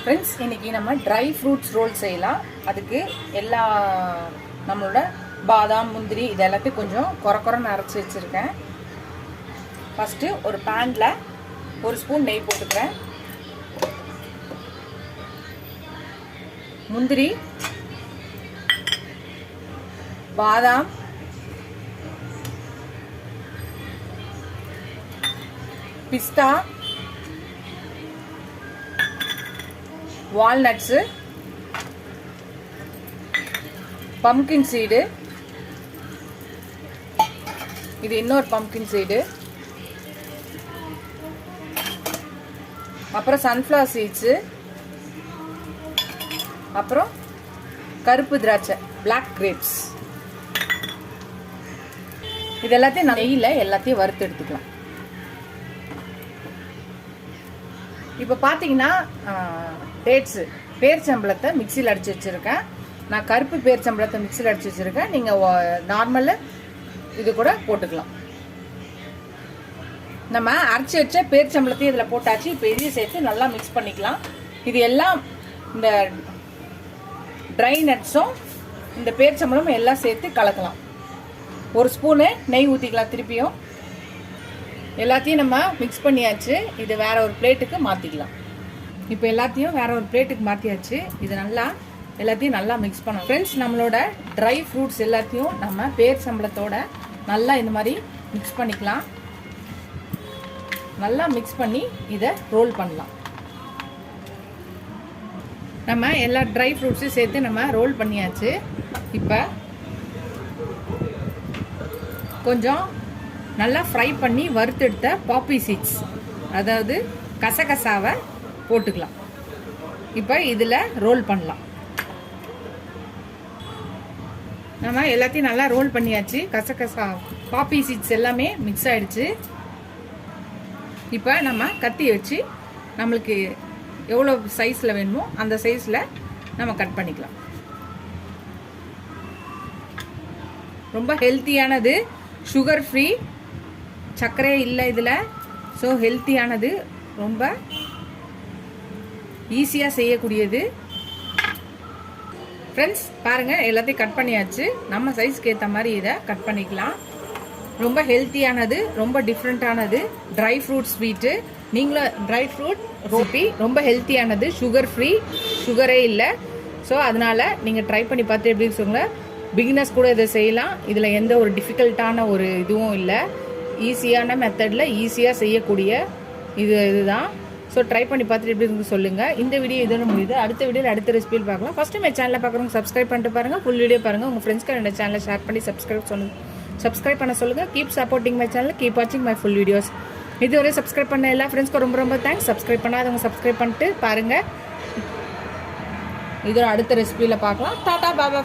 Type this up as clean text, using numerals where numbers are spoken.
Friends, இன்றைக்கி நம்ம dry fruits role செய்யலாம். அதுக்கு எல்லா நம்மளோட பாதாம், முந்திரி இது எல்லாத்தையும் கொஞ்சம் குறைன்னு அரைச்சி வச்சுருக்கேன். ஃபஸ்ட்டு ஒரு பேனில் 1 ஸ்பூன் நெய் போட்டுக்கிறேன். முந்திரி, பாதாம், பிஸ்தா, வால்நட்ஸு, பம்கின் சீடு, இது இன்னொரு பம்கின் சீடு, அப்புறம் சன்ஃப்ளவர் சீட்ஸு, அப்புறம் கருப்பு திராட்சை பிளாக் கிரேப்ஸ். இது எல்லாத்தையும் நெய்யில் எல்லாத்தையும் வறுத்து எடுத்துக்கலாம். இப்போ பார்த்தீங்கன்னா டேட்ஸு பேரிச்சம்பழத்தை மிக்சியில் அடித்து வச்சுருக்கேன். நான் கருப்பு பேரிச்சம்பழத்தை மிக்சியில் அடித்து வச்சுருக்கேன். நீங்கள் நார்மலு இது கூட போட்டுக்கலாம். நம்ம அரைச்சி வச்ச பேரிச்சம்பழத்தையும் இதில் போட்டாச்சு. இப்போ இதையும் சேர்த்து நல்லா மிக்ஸ் பண்ணிக்கலாம். இது எல்லாம் இந்த ட்ரை நட்ஸும் இந்த பேரிச்சம்பழமும் எல்லாம் சேர்த்து கலக்கலாம். 1 ஸ்பூனு நெய் ஊற்றிக்கலாம். திருப்பியும் எல்லாத்தையும் நம்ம மிக்ஸ் பண்ணியாச்சு. இது வேற ஒரு பிளேட்டுக்கு மாற்றிக்கலாம். இப்போ எல்லாத்தையும் வேற ஒரு பிளேட்டுக்கு மாற்றியாச்சு. இது எல்லாத்தையும் நல்லா மிக்ஸ் பண்ணலாம். ஃப்ரெண்ட்ஸ், நம்மளோட ட்ரை ஃப்ரூட்ஸ் எல்லாத்தையும் நம்ம பேரிச்சம்பழத்தோட நல்லா இந்த மாதிரி மிக்ஸ் பண்ணிக்கலாம். நல்லா மிக்ஸ் பண்ணி இதை ரோல் பண்ணலாம். நம்ம எல்லா ட்ரை ஃப்ரூட்ஸையும் சேர்த்து நம்ம ரோல் பண்ணியாச்சு. இப்போ கொஞ்சம் நல்லா ஃப்ரை பண்ணி வறுத்தெடுத்த பாப்பி சீட்ஸ், அதாவது கசகசாவை போட்டுக்கலாம். இப்போ இதில் ரோல் பண்ணலாம். நம்ம எல்லாத்தையும் நல்லா ரோல் பண்ணியாச்சு. கசகசா பாப்பி சீட்ஸ் எல்லாமே மிக்ஸ் ஆகிடுச்சு. இப்போ நம்ம கத்தி வச்சு நம்மளுக்கு எவ்வளோ சைஸில் வேணுமோ அந்த சைஸில் நம்ம கட் பண்ணிக்கலாம். ரொம்ப ஹெல்த்தியானது, சுகர் ஃப்ரீ, சர்க்கரையே இல்லை இதில். ஸோ ஹெல்த்தியானது, ரொம்ப ஈஸியாக செய்யக்கூடியது. ஃப்ரெண்ட்ஸ், பாருங்கள், எல்லாத்தையும் கட் பண்ணியாச்சு. நம்ம சைஸ்க்கு ஏற்ற மாதிரி இதை கட் பண்ணிக்கலாம். ரொம்ப ஹெல்த்தியானது, ரொம்ப டிஃப்ரெண்ட்டானது, ட்ரை ஃப்ரூட் ஸ்வீட்டு. நீங்களும் ட்ரை ஃப்ரூட் ரோட்டி ரொம்ப ஹெல்த்தியானது, சுகர் ஃப்ரீ, சுகரே இல்லை. ஸோ அதனால் நீங்கள் ட்ரை பண்ணி பார்த்து எப்படி சொல்லுங்கள். பிகினர்ஸ் கூட இதை செய்யலாம். இதில் எந்த ஒரு டிஃபிகல்ட்டான ஒரு இதுவும் இல்லை. ஈஸியான மெத்தடில் ஈஸியாக செய்யக்கூடிய இதுதான். ஸோ ட்ரை பண்ணி பார்த்துட்டு எப்படி இருக்கு சொல்லுங்கள். இந்த வீடியோ இதோட முடியுது. அடுத்த வீடியோவில் அடுத்த ரெசிபியில் பார்க்கலாம். ஃபஸ்ட்டு மை சேனலில் பார்க்குறவங்க சப்ஸ்கிரைப் பண்ணிட்டு பாருங்கள். ஃபுல் வீடியோ பாருங்கள். உங்கள் ஃப்ரெண்ட்ஸ்க்கு என்னோட சேனலை ஷேர் பண்ணி சப்ஸ்கிரைப் பண்ண சொல்லுங்கள். Keep supporting my channel, keep வாட்சிங் மை ஃபுல் வீடியோஸ். இதுவரை சப்ஸ்கிரைப் பண்ண எல்லா ஃப்ரெண்ட்ஸ்க்கும் ரொம்ப தேங்க்ஸ். சப்ஸ்கிரைப் பண்ணாதவங்க சப்ஸ்கிரைப் பண்ணிட்டு பாருங்கள். இதோட அடுத்த ரெசிபியில் பார்க்கலாம். டாடா பாபா.